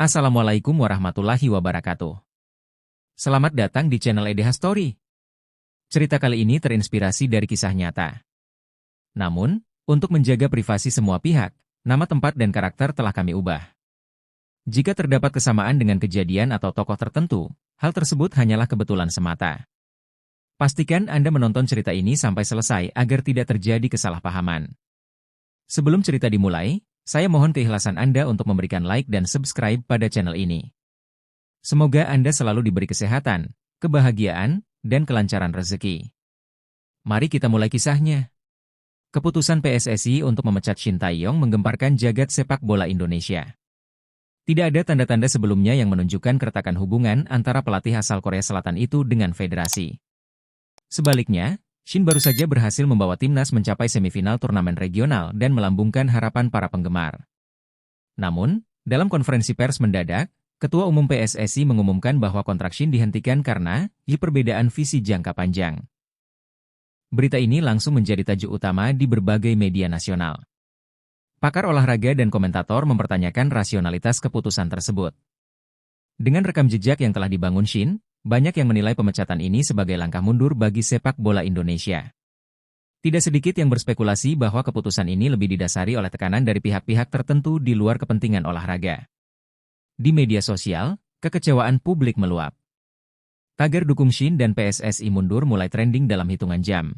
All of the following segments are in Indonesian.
Assalamualaikum warahmatullahi wabarakatuh. Selamat datang di channel EDH Story. Cerita kali ini terinspirasi dari kisah nyata. Namun, untuk menjaga privasi semua pihak, nama tempat dan karakter telah kami ubah. Jika terdapat kesamaan dengan kejadian atau tokoh tertentu, hal tersebut hanyalah kebetulan semata. Pastikan Anda menonton cerita ini sampai selesai agar tidak terjadi kesalahpahaman. Sebelum cerita dimulai, saya mohon keikhlasan Anda untuk memberikan like dan subscribe pada channel ini. Semoga Anda selalu diberi kesehatan, kebahagiaan, dan kelancaran rezeki. Mari kita mulai kisahnya. Keputusan PSSI untuk memecat Shin Tae-yong menggemparkan jagat sepak bola Indonesia. Tidak ada tanda-tanda sebelumnya yang menunjukkan keretakan hubungan antara pelatih asal Korea Selatan itu dengan federasi. Sebaliknya, Shin baru saja berhasil membawa timnas mencapai semifinal turnamen regional dan melambungkan harapan para penggemar. Namun, dalam konferensi pers mendadak, Ketua Umum PSSI mengumumkan bahwa kontrak Shin dihentikan karena perbedaan visi jangka panjang. Berita ini langsung menjadi tajuk utama di berbagai media nasional. Pakar olahraga dan komentator mempertanyakan rasionalitas keputusan tersebut. Dengan rekam jejak yang telah dibangun Shin, banyak yang menilai pemecatan ini sebagai langkah mundur bagi sepak bola Indonesia. Tidak sedikit yang berspekulasi bahwa keputusan ini lebih didasari oleh tekanan dari pihak-pihak tertentu di luar kepentingan olahraga. Di media sosial, kekecewaan publik meluap. Tagar dukung Shin dan PSSI mundur mulai trending dalam hitungan jam.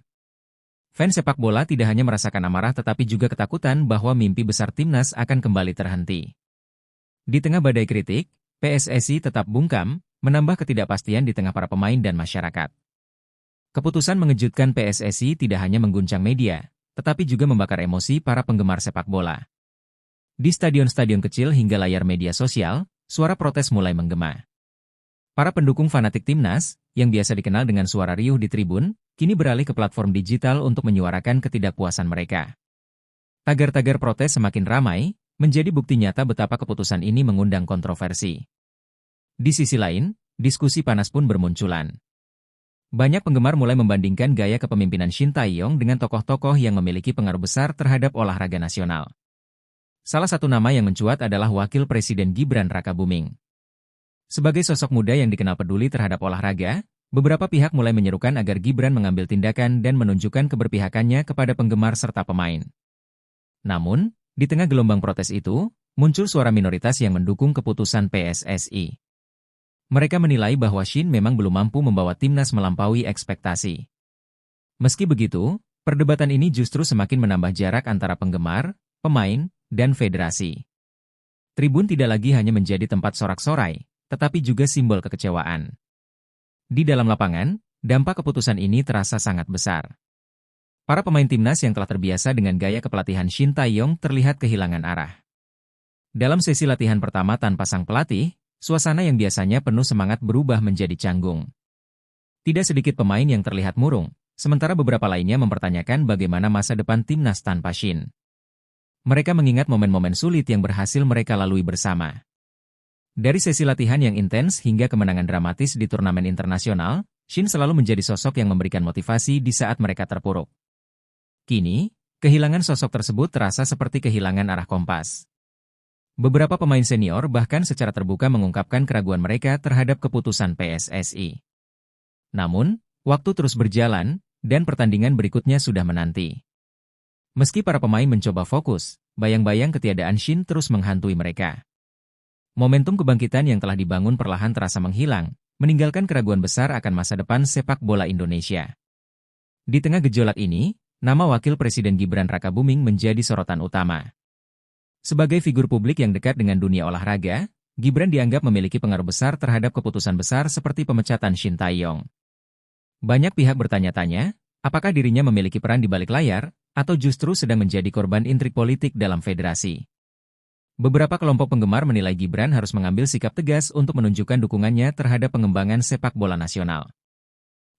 Fans sepak bola tidak hanya merasakan amarah tetapi juga ketakutan bahwa mimpi besar timnas akan kembali terhenti. Di tengah badai kritik, PSSI tetap bungkam, menambah ketidakpastian di tengah para pemain dan masyarakat. Keputusan mengejutkan PSSI tidak hanya mengguncang media, tetapi juga membakar emosi para penggemar sepak bola. Di stadion-stadion kecil hingga layar media sosial, suara protes mulai menggema. Para pendukung fanatik timnas, yang biasa dikenal dengan suara riuh di tribun, kini beralih ke platform digital untuk menyuarakan ketidakpuasan mereka. Tagar-tagar protes semakin ramai, menjadi bukti nyata betapa keputusan ini mengundang kontroversi. Di sisi lain, diskusi panas pun bermunculan. Banyak penggemar mulai membandingkan gaya kepemimpinan Shin Tae-yong dengan tokoh-tokoh yang memiliki pengaruh besar terhadap olahraga nasional. Salah satu nama yang mencuat adalah Wakil Presiden Gibran Rakabuming. Sebagai sosok muda yang dikenal peduli terhadap olahraga, beberapa pihak mulai menyerukan agar Gibran mengambil tindakan dan menunjukkan keberpihakannya kepada penggemar serta pemain. Namun, di tengah gelombang protes itu, muncul suara minoritas yang mendukung keputusan PSSI. Mereka menilai bahwa Shin memang belum mampu membawa timnas melampaui ekspektasi. Meski begitu, perdebatan ini justru semakin menambah jarak antara penggemar, pemain, dan federasi. Tribun tidak lagi hanya menjadi tempat sorak-sorai, tetapi juga simbol kekecewaan. Di dalam lapangan, dampak keputusan ini terasa sangat besar. Para pemain timnas yang telah terbiasa dengan gaya kepelatihan Shin Tae-yong terlihat kehilangan arah. Dalam sesi latihan pertama tanpa sang pelatih, suasana yang biasanya penuh semangat berubah menjadi canggung. Tidak sedikit pemain yang terlihat murung, sementara beberapa lainnya mempertanyakan bagaimana masa depan timnas tanpa Shin. Mereka mengingat momen-momen sulit yang berhasil mereka lalui bersama. Dari sesi latihan yang intens hingga kemenangan dramatis di turnamen internasional, Shin selalu menjadi sosok yang memberikan motivasi di saat mereka terpuruk. Kini, kehilangan sosok tersebut terasa seperti kehilangan arah kompas. Beberapa pemain senior bahkan secara terbuka mengungkapkan keraguan mereka terhadap keputusan PSSI. Namun, waktu terus berjalan, dan pertandingan berikutnya sudah menanti. Meski para pemain mencoba fokus, bayang-bayang ketiadaan Shin terus menghantui mereka. Momentum kebangkitan yang telah dibangun perlahan terasa menghilang, meninggalkan keraguan besar akan masa depan sepak bola Indonesia. Di tengah gejolak ini, nama Wakil Presiden Gibran Rakabuming menjadi sorotan utama. Sebagai figur publik yang dekat dengan dunia olahraga, Gibran dianggap memiliki pengaruh besar terhadap keputusan besar seperti pemecatan Shin Tae-yong. Banyak pihak bertanya-tanya, apakah dirinya memiliki peran di balik layar, atau justru sedang menjadi korban intrik politik dalam federasi. Beberapa kelompok penggemar menilai Gibran harus mengambil sikap tegas untuk menunjukkan dukungannya terhadap pengembangan sepak bola nasional.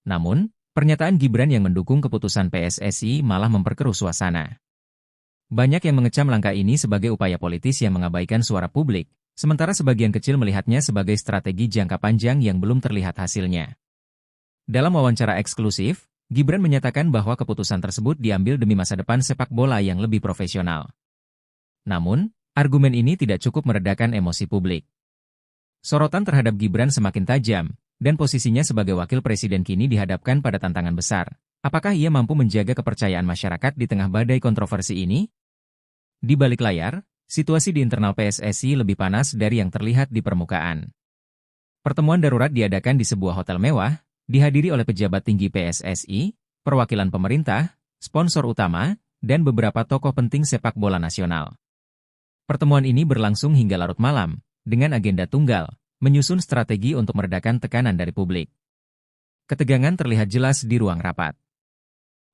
Namun, pernyataan Gibran yang mendukung keputusan PSSI malah memperkeruh suasana. Banyak yang mengecam langkah ini sebagai upaya politis yang mengabaikan suara publik, sementara sebagian kecil melihatnya sebagai strategi jangka panjang yang belum terlihat hasilnya. Dalam wawancara eksklusif, Gibran menyatakan bahwa keputusan tersebut diambil demi masa depan sepak bola yang lebih profesional. Namun, argumen ini tidak cukup meredakan emosi publik. Sorotan terhadap Gibran semakin tajam, dan posisinya sebagai wakil presiden kini dihadapkan pada tantangan besar. Apakah ia mampu menjaga kepercayaan masyarakat di tengah badai kontroversi ini? Di balik layar, situasi di internal PSSI lebih panas dari yang terlihat di permukaan. Pertemuan darurat diadakan di sebuah hotel mewah, dihadiri oleh pejabat tinggi PSSI, perwakilan pemerintah, sponsor utama, dan beberapa tokoh penting sepak bola nasional. Pertemuan ini berlangsung hingga larut malam, dengan agenda tunggal, menyusun strategi untuk meredakan tekanan dari publik. Ketegangan terlihat jelas di ruang rapat.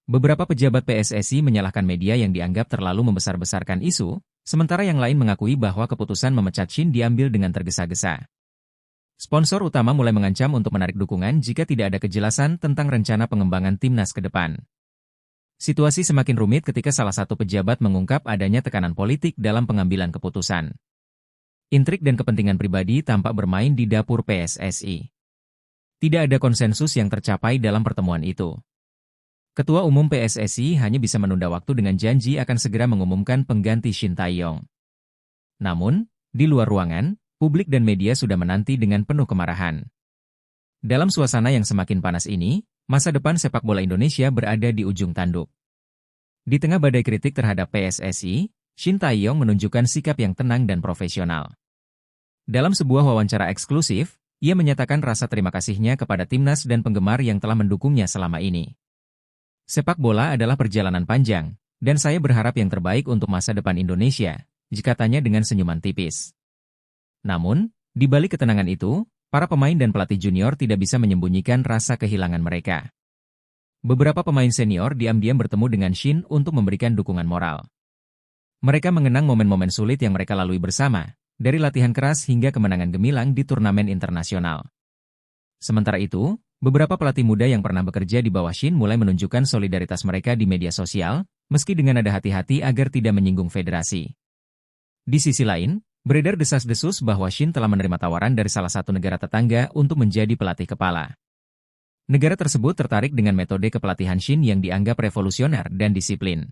Beberapa pejabat PSSI menyalahkan media yang dianggap terlalu membesar-besarkan isu, sementara yang lain mengakui bahwa keputusan memecat Shin diambil dengan tergesa-gesa. Sponsor utama mulai mengancam untuk menarik dukungan jika tidak ada kejelasan tentang rencana pengembangan timnas ke depan. Situasi semakin rumit ketika salah satu pejabat mengungkap adanya tekanan politik dalam pengambilan keputusan. Intrik dan kepentingan pribadi tampak bermain di dapur PSSI. Tidak ada konsensus yang tercapai dalam pertemuan itu. Ketua Umum PSSI hanya bisa menunda waktu dengan janji akan segera mengumumkan pengganti Shin Tae-yong. Namun, di luar ruangan, publik dan media sudah menanti dengan penuh kemarahan. Dalam suasana yang semakin panas ini, masa depan sepak bola Indonesia berada di ujung tanduk. Di tengah badai kritik terhadap PSSI, Shin Tae-yong menunjukkan sikap yang tenang dan profesional. Dalam sebuah wawancara eksklusif, ia menyatakan rasa terima kasihnya kepada timnas dan penggemar yang telah mendukungnya selama ini. Sepak bola adalah perjalanan panjang, dan saya berharap yang terbaik untuk masa depan Indonesia, katanya dengan senyuman tipis. Namun, di balik ketenangan itu, para pemain dan pelatih junior tidak bisa menyembunyikan rasa kehilangan mereka. Beberapa pemain senior diam-diam bertemu dengan Shin untuk memberikan dukungan moral. Mereka mengenang momen-momen sulit yang mereka lalui bersama, dari latihan keras hingga kemenangan gemilang di turnamen internasional. Sementara itu, beberapa pelatih muda yang pernah bekerja di bawah Shin mulai menunjukkan solidaritas mereka di media sosial, meski dengan nada hati-hati agar tidak menyinggung federasi. Di sisi lain, beredar desas-desus bahwa Shin telah menerima tawaran dari salah satu negara tetangga untuk menjadi pelatih kepala. Negara tersebut tertarik dengan metode kepelatihan Shin yang dianggap revolusioner dan disiplin.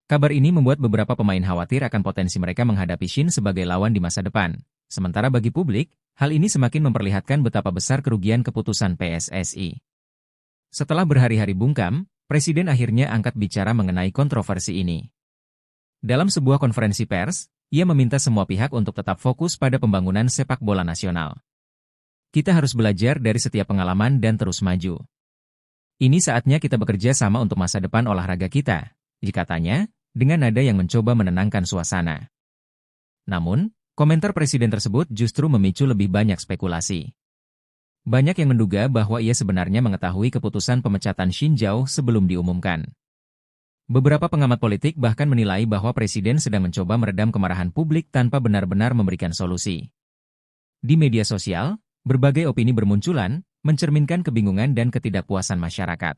Kabar ini membuat beberapa pemain khawatir akan potensi mereka menghadapi Shin sebagai lawan di masa depan. Sementara bagi publik, hal ini semakin memperlihatkan betapa besar kerugian keputusan PSSI. Setelah berhari-hari bungkam, Presiden akhirnya angkat bicara mengenai kontroversi ini. Dalam sebuah konferensi pers, ia meminta semua pihak untuk tetap fokus pada pembangunan sepak bola nasional. Kita harus belajar dari setiap pengalaman dan terus maju. Ini saatnya kita bekerja sama untuk masa depan olahraga kita, katanya, dengan nada yang mencoba menenangkan suasana. Namun, komentar Presiden tersebut justru memicu lebih banyak spekulasi. Banyak yang menduga bahwa ia sebenarnya mengetahui keputusan pemecatan Shin jauh sebelum diumumkan. Beberapa pengamat politik bahkan menilai bahwa Presiden sedang mencoba meredam kemarahan publik tanpa benar-benar memberikan solusi. Di media sosial, berbagai opini bermunculan, mencerminkan kebingungan dan ketidakpuasan masyarakat.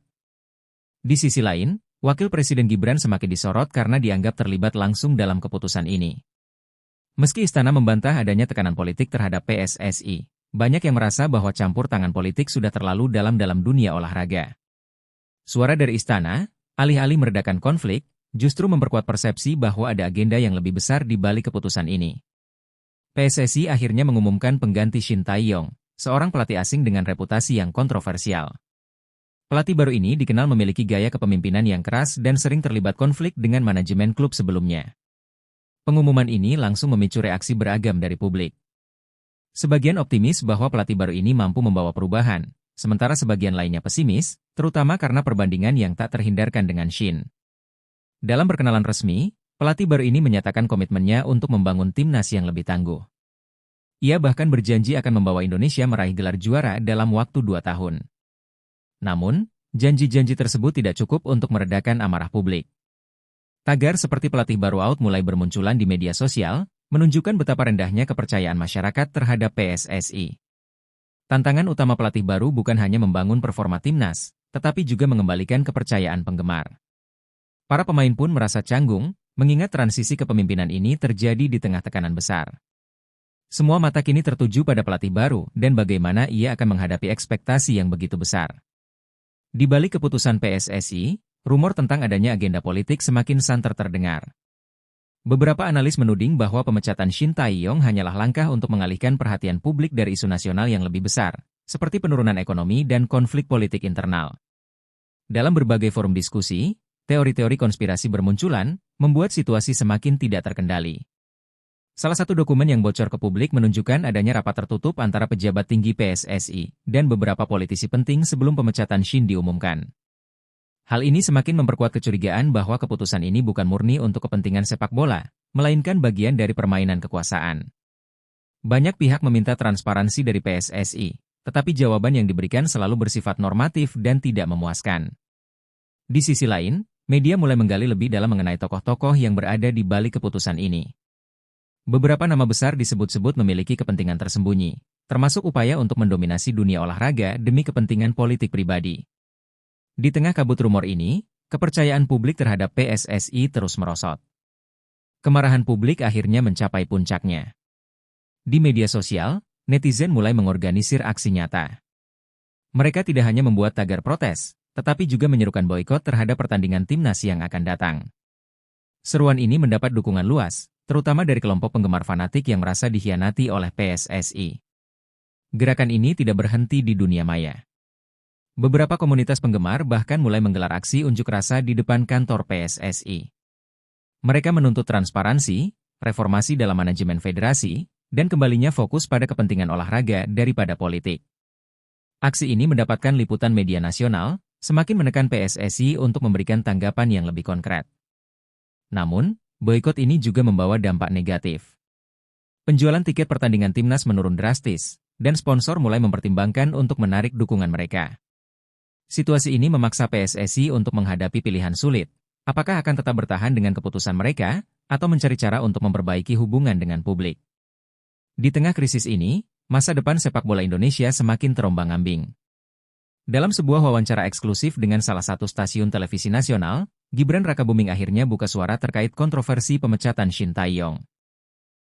Di sisi lain, Wakil Presiden Gibran semakin disorot karena dianggap terlibat langsung dalam keputusan ini. Meski istana membantah adanya tekanan politik terhadap PSSI, banyak yang merasa bahwa campur tangan politik sudah terlalu dalam dunia olahraga. Suara dari istana, alih-alih meredakan konflik, justru memperkuat persepsi bahwa ada agenda yang lebih besar di balik keputusan ini. PSSI akhirnya mengumumkan pengganti Shin Tae-yong, seorang pelatih asing dengan reputasi yang kontroversial. Pelatih baru ini dikenal memiliki gaya kepemimpinan yang keras dan sering terlibat konflik dengan manajemen klub sebelumnya. Pengumuman ini langsung memicu reaksi beragam dari publik. Sebagian optimis bahwa pelatih baru ini mampu membawa perubahan, sementara sebagian lainnya pesimis, terutama karena perbandingan yang tak terhindarkan dengan Shin. Dalam perkenalan resmi, pelatih baru ini menyatakan komitmennya untuk membangun timnas yang lebih tangguh. Ia bahkan berjanji akan membawa Indonesia meraih gelar juara dalam waktu 2 tahun. Namun, janji-janji tersebut tidak cukup untuk meredakan amarah publik. Tagar seperti pelatih baru out mulai bermunculan di media sosial, menunjukkan betapa rendahnya kepercayaan masyarakat terhadap PSSI. Tantangan utama pelatih baru bukan hanya membangun performa timnas, tetapi juga mengembalikan kepercayaan penggemar. Para pemain pun merasa canggung, mengingat transisi kepemimpinan ini terjadi di tengah tekanan besar. Semua mata kini tertuju pada pelatih baru dan bagaimana ia akan menghadapi ekspektasi yang begitu besar. Di balik keputusan PSSI, rumor tentang adanya agenda politik semakin santer terdengar. Beberapa analis menuding bahwa pemecatan Shin Tae-yong hanyalah langkah untuk mengalihkan perhatian publik dari isu nasional yang lebih besar, seperti penurunan ekonomi dan konflik politik internal. Dalam berbagai forum diskusi, teori-teori konspirasi bermunculan, membuat situasi semakin tidak terkendali. Salah satu dokumen yang bocor ke publik menunjukkan adanya rapat tertutup antara pejabat tinggi PSSI dan beberapa politisi penting sebelum pemecatan Shin diumumkan. Hal ini semakin memperkuat kecurigaan bahwa keputusan ini bukan murni untuk kepentingan sepak bola, melainkan bagian dari permainan kekuasaan. Banyak pihak meminta transparansi dari PSSI, tetapi jawaban yang diberikan selalu bersifat normatif dan tidak memuaskan. Di sisi lain, media mulai menggali lebih dalam mengenai tokoh-tokoh yang berada di balik keputusan ini. Beberapa nama besar disebut-sebut memiliki kepentingan tersembunyi, termasuk upaya untuk mendominasi dunia olahraga demi kepentingan politik pribadi. Di tengah kabut rumor ini, kepercayaan publik terhadap PSSI terus merosot. Kemarahan publik akhirnya mencapai puncaknya. Di media sosial, netizen mulai mengorganisir aksi nyata. Mereka tidak hanya membuat tagar protes, tetapi juga menyerukan boikot terhadap pertandingan timnas yang akan datang. Seruan ini mendapat dukungan luas, terutama dari kelompok penggemar fanatik yang merasa dikhianati oleh PSSI. Gerakan ini tidak berhenti di dunia maya. Beberapa komunitas penggemar bahkan mulai menggelar aksi unjuk rasa di depan kantor PSSI. Mereka menuntut transparansi, reformasi dalam manajemen federasi, dan kembalinya fokus pada kepentingan olahraga daripada politik. Aksi ini mendapatkan liputan media nasional, semakin menekan PSSI untuk memberikan tanggapan yang lebih konkret. Namun, boikot ini juga membawa dampak negatif. Penjualan tiket pertandingan timnas menurun drastis, dan sponsor mulai mempertimbangkan untuk menarik dukungan mereka. Situasi ini memaksa PSSI untuk menghadapi pilihan sulit. Apakah akan tetap bertahan dengan keputusan mereka, atau mencari cara untuk memperbaiki hubungan dengan publik? Di tengah krisis ini, masa depan sepak bola Indonesia semakin terombang-ambing. Dalam sebuah wawancara eksklusif dengan salah satu stasiun televisi nasional, Gibran Rakabuming akhirnya buka suara terkait kontroversi pemecatan Shin Tae-yong.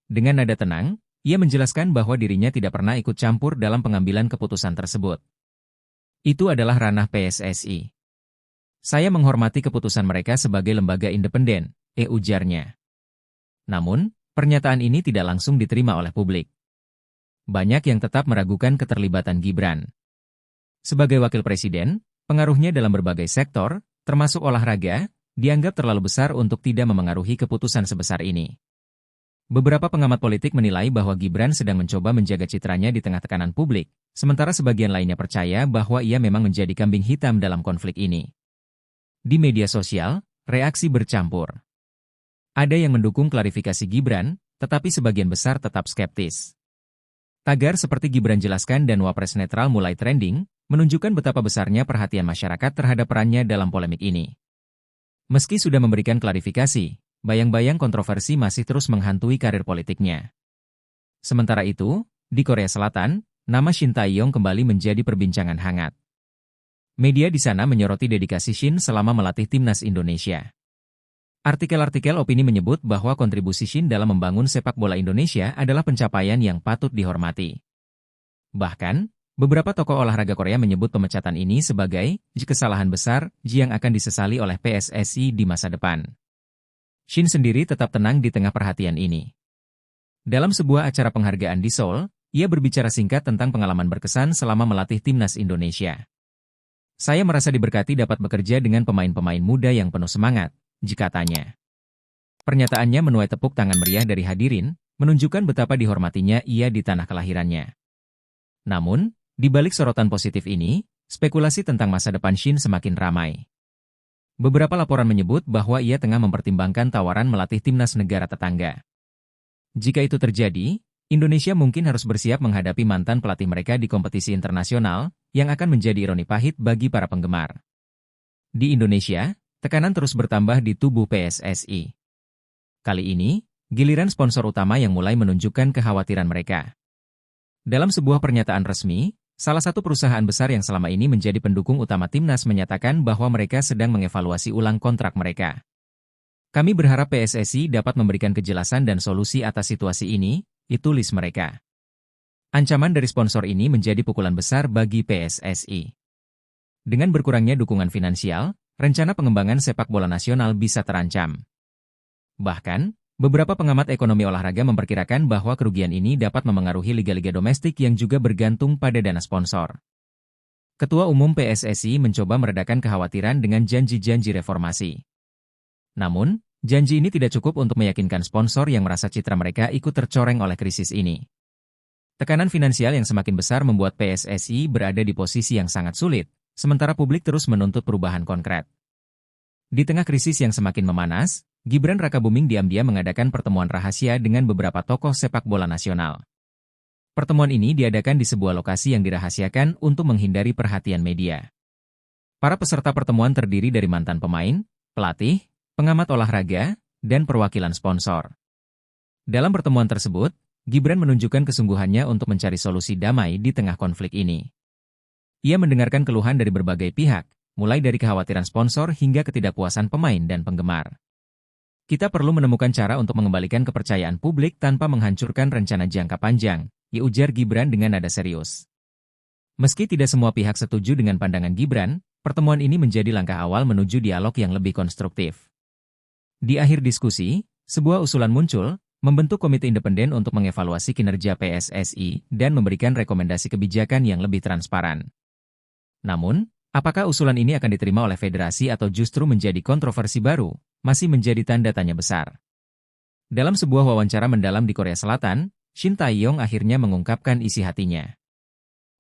Dengan nada tenang, ia menjelaskan bahwa dirinya tidak pernah ikut campur dalam pengambilan keputusan tersebut. Itu adalah ranah PSSI. Saya menghormati keputusan mereka sebagai lembaga independen, ujarnya. Namun, pernyataan ini tidak langsung diterima oleh publik. Banyak yang tetap meragukan keterlibatan Gibran. Sebagai wakil presiden, pengaruhnya dalam berbagai sektor, termasuk olahraga, dianggap terlalu besar untuk tidak memengaruhi keputusan sebesar ini. Beberapa pengamat politik menilai bahwa Gibran sedang mencoba menjaga citranya di tengah tekanan publik, sementara sebagian lainnya percaya bahwa ia memang menjadi kambing hitam dalam konflik ini. Di media sosial, reaksi bercampur. Ada yang mendukung klarifikasi Gibran, tetapi sebagian besar tetap skeptis. Tagar seperti Gibran jelaskan dan Wapres netral mulai trending, menunjukkan betapa besarnya perhatian masyarakat terhadap perannya dalam polemik ini. Meski sudah memberikan klarifikasi, bayang-bayang kontroversi masih terus menghantui karir politiknya. Sementara itu, di Korea Selatan, nama Shin Tae-yong kembali menjadi perbincangan hangat. Media di sana menyoroti dedikasi Shin selama melatih timnas Indonesia. Artikel-artikel opini menyebut bahwa kontribusi Shin dalam membangun sepak bola Indonesia adalah pencapaian yang patut dihormati. Bahkan, beberapa tokoh olahraga Korea menyebut pemecatan ini sebagai kesalahan besar yang akan disesali oleh PSSI di masa depan. Shin sendiri tetap tenang di tengah perhatian ini. Dalam sebuah acara penghargaan di Seoul, ia berbicara singkat tentang pengalaman berkesan selama melatih timnas Indonesia. Saya merasa diberkati dapat bekerja dengan pemain-pemain muda yang penuh semangat, katanya. Pernyataannya menuai tepuk tangan meriah dari hadirin, menunjukkan betapa dihormatinya ia di tanah kelahirannya. Namun, di balik sorotan positif ini, spekulasi tentang masa depan Shin semakin ramai. Beberapa laporan menyebut bahwa ia tengah mempertimbangkan tawaran melatih timnas negara tetangga. Jika itu terjadi, Indonesia mungkin harus bersiap menghadapi mantan pelatih mereka di kompetisi internasional, yang akan menjadi ironi pahit bagi para penggemar. Di Indonesia, tekanan terus bertambah di tubuh PSSI. Kali ini, giliran sponsor utama yang mulai menunjukkan kekhawatiran mereka. Dalam sebuah pernyataan resmi, salah satu perusahaan besar yang selama ini menjadi pendukung utama timnas menyatakan bahwa mereka sedang mengevaluasi ulang kontrak mereka. Kami berharap PSSI dapat memberikan kejelasan dan solusi atas situasi ini, tulis mereka. Ancaman dari sponsor ini menjadi pukulan besar bagi PSSI. Dengan berkurangnya dukungan finansial, rencana pengembangan sepak bola nasional bisa terancam. Bahkan, Beberapa pengamat ekonomi olahraga memperkirakan bahwa kerugian ini dapat memengaruhi liga-liga domestik yang juga bergantung pada dana sponsor. Ketua Umum PSSI mencoba meredakan kekhawatiran dengan janji-janji reformasi. Namun, janji ini tidak cukup untuk meyakinkan sponsor yang merasa citra mereka ikut tercoreng oleh krisis ini. Tekanan finansial yang semakin besar membuat PSSI berada di posisi yang sangat sulit, sementara publik terus menuntut perubahan konkret. Di tengah krisis yang semakin memanas, Gibran Rakabuming diam-diam mengadakan pertemuan rahasia dengan beberapa tokoh sepak bola nasional. Pertemuan ini diadakan di sebuah lokasi yang dirahasiakan untuk menghindari perhatian media. Para peserta pertemuan terdiri dari mantan pemain, pelatih, pengamat olahraga, dan perwakilan sponsor. Dalam pertemuan tersebut, Gibran menunjukkan kesungguhannya untuk mencari solusi damai di tengah konflik ini. Ia mendengarkan keluhan dari berbagai pihak, mulai dari kekhawatiran sponsor hingga ketidakpuasan pemain dan penggemar. Kita perlu menemukan cara untuk mengembalikan kepercayaan publik tanpa menghancurkan rencana jangka panjang, ujar Gibran dengan nada serius. Meski tidak semua pihak setuju dengan pandangan Gibran, pertemuan ini menjadi langkah awal menuju dialog yang lebih konstruktif. Di akhir diskusi, sebuah usulan muncul, membentuk komite independen untuk mengevaluasi kinerja PSSI dan memberikan rekomendasi kebijakan yang lebih transparan. Namun, apakah usulan ini akan diterima oleh federasi atau justru menjadi kontroversi baru, masih menjadi tanda tanya besar. Dalam sebuah wawancara mendalam di Korea Selatan, Shin Tae-yong akhirnya mengungkapkan isi hatinya.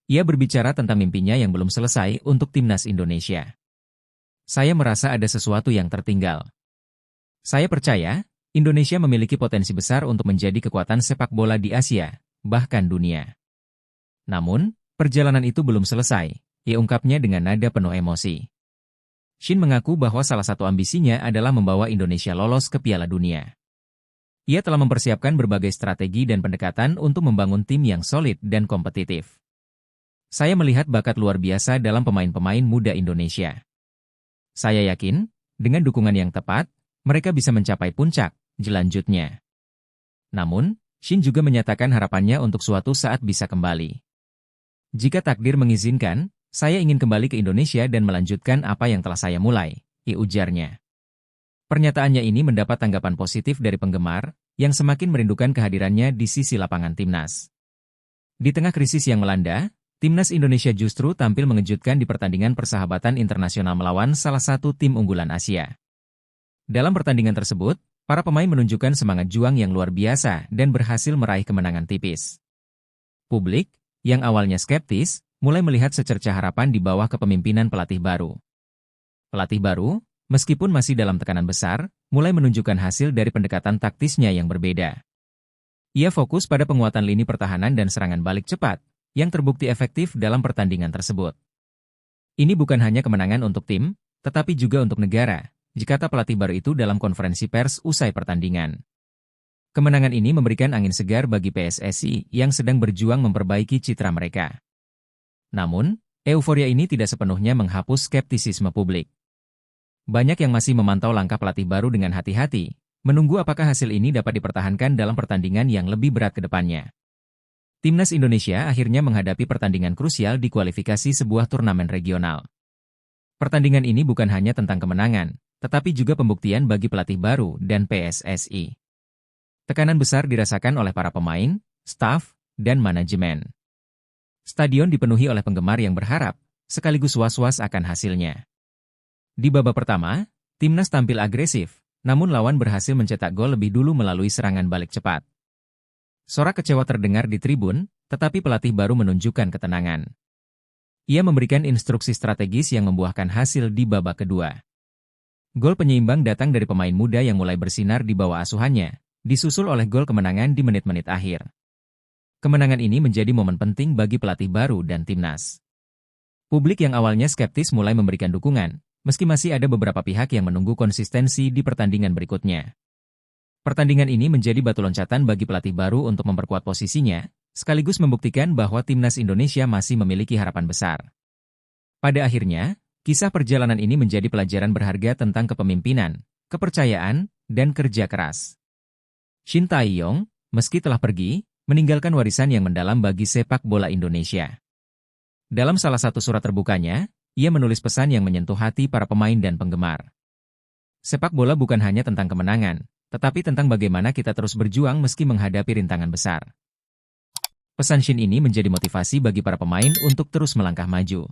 Ia berbicara tentang mimpinya yang belum selesai untuk timnas Indonesia. Saya merasa ada sesuatu yang tertinggal. Saya percaya, Indonesia memiliki potensi besar untuk menjadi kekuatan sepak bola di Asia, bahkan dunia. Namun, perjalanan itu belum selesai, ia ungkapnya dengan nada penuh emosi. Shin mengaku bahwa salah satu ambisinya adalah membawa Indonesia lolos ke Piala Dunia. Ia telah mempersiapkan berbagai strategi dan pendekatan untuk membangun tim yang solid dan kompetitif. Saya melihat bakat luar biasa dalam pemain-pemain muda Indonesia. Saya yakin, dengan dukungan yang tepat, mereka bisa mencapai puncak, jelanjutnya. Namun, Shin juga menyatakan harapannya untuk suatu saat bisa kembali. Jika takdir mengizinkan, saya ingin kembali ke Indonesia dan melanjutkan apa yang telah saya mulai, ujarnya. Pernyataannya ini mendapat tanggapan positif dari penggemar, yang semakin merindukan kehadirannya di sisi lapangan timnas. Di tengah krisis yang melanda, timnas Indonesia justru tampil mengejutkan di pertandingan persahabatan internasional melawan salah satu tim unggulan Asia. Dalam pertandingan tersebut, para pemain menunjukkan semangat juang yang luar biasa dan berhasil meraih kemenangan tipis. Publik, yang awalnya skeptis, mulai melihat secercah harapan di bawah kepemimpinan pelatih baru. Pelatih baru, meskipun masih dalam tekanan besar, mulai menunjukkan hasil dari pendekatan taktisnya yang berbeda. Ia fokus pada penguatan lini pertahanan dan serangan balik cepat, yang terbukti efektif dalam pertandingan tersebut. Ini bukan hanya kemenangan untuk tim, tetapi juga untuk negara, kata pelatih baru itu dalam konferensi pers usai pertandingan. Kemenangan ini memberikan angin segar bagi PSSI yang sedang berjuang memperbaiki citra mereka. Namun, euforia ini tidak sepenuhnya menghapus skeptisisme publik. Banyak yang masih memantau langkah pelatih baru dengan hati-hati, menunggu apakah hasil ini dapat dipertahankan dalam pertandingan yang lebih berat ke depannya. Timnas Indonesia akhirnya menghadapi pertandingan krusial di kualifikasi sebuah turnamen regional. Pertandingan ini bukan hanya tentang kemenangan, tetapi juga pembuktian bagi pelatih baru dan PSSI. Tekanan besar dirasakan oleh para pemain, staf, dan manajemen. Stadion dipenuhi oleh penggemar yang berharap, sekaligus was-was akan hasilnya. Di babak pertama, timnas tampil agresif, namun lawan berhasil mencetak gol lebih dulu melalui serangan balik cepat. Sorak kecewa terdengar di tribun, tetapi pelatih baru menunjukkan ketenangan. Ia memberikan instruksi strategis yang membuahkan hasil di babak kedua. Gol penyeimbang datang dari pemain muda yang mulai bersinar di bawah asuhannya, disusul oleh gol kemenangan di menit-menit akhir. Kemenangan ini menjadi momen penting bagi pelatih baru dan timnas. Publik yang awalnya skeptis mulai memberikan dukungan, meski masih ada beberapa pihak yang menunggu konsistensi di pertandingan berikutnya. Pertandingan ini menjadi batu loncatan bagi pelatih baru untuk memperkuat posisinya, sekaligus membuktikan bahwa timnas Indonesia masih memiliki harapan besar. Pada akhirnya, kisah perjalanan ini menjadi pelajaran berharga tentang kepemimpinan, kepercayaan, dan kerja keras. Shin Tae-yong, meski telah pergi, meninggalkan warisan yang mendalam bagi sepak bola Indonesia. Dalam salah satu surat terbukanya, ia menulis pesan yang menyentuh hati para pemain dan penggemar. Sepak bola bukan hanya tentang kemenangan, tetapi tentang bagaimana kita terus berjuang meski menghadapi rintangan besar. Pesan Shin ini menjadi motivasi bagi para pemain untuk terus melangkah maju.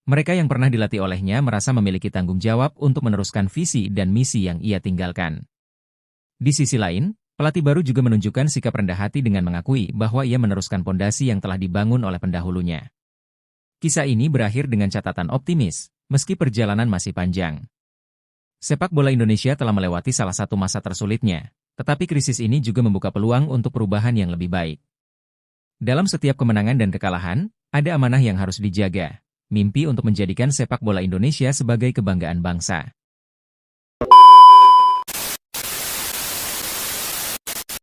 Mereka yang pernah dilatih olehnya merasa memiliki tanggung jawab untuk meneruskan visi dan misi yang ia tinggalkan. Di sisi lain, pelatih baru juga menunjukkan sikap rendah hati dengan mengakui bahwa ia meneruskan pondasi yang telah dibangun oleh pendahulunya. Kisah ini berakhir dengan catatan optimis, meski perjalanan masih panjang. Sepak bola Indonesia telah melewati salah satu masa tersulitnya, tetapi krisis ini juga membuka peluang untuk perubahan yang lebih baik. Dalam setiap kemenangan dan kekalahan, ada amanah yang harus dijaga. Mimpi untuk menjadikan sepak bola Indonesia sebagai kebanggaan bangsa.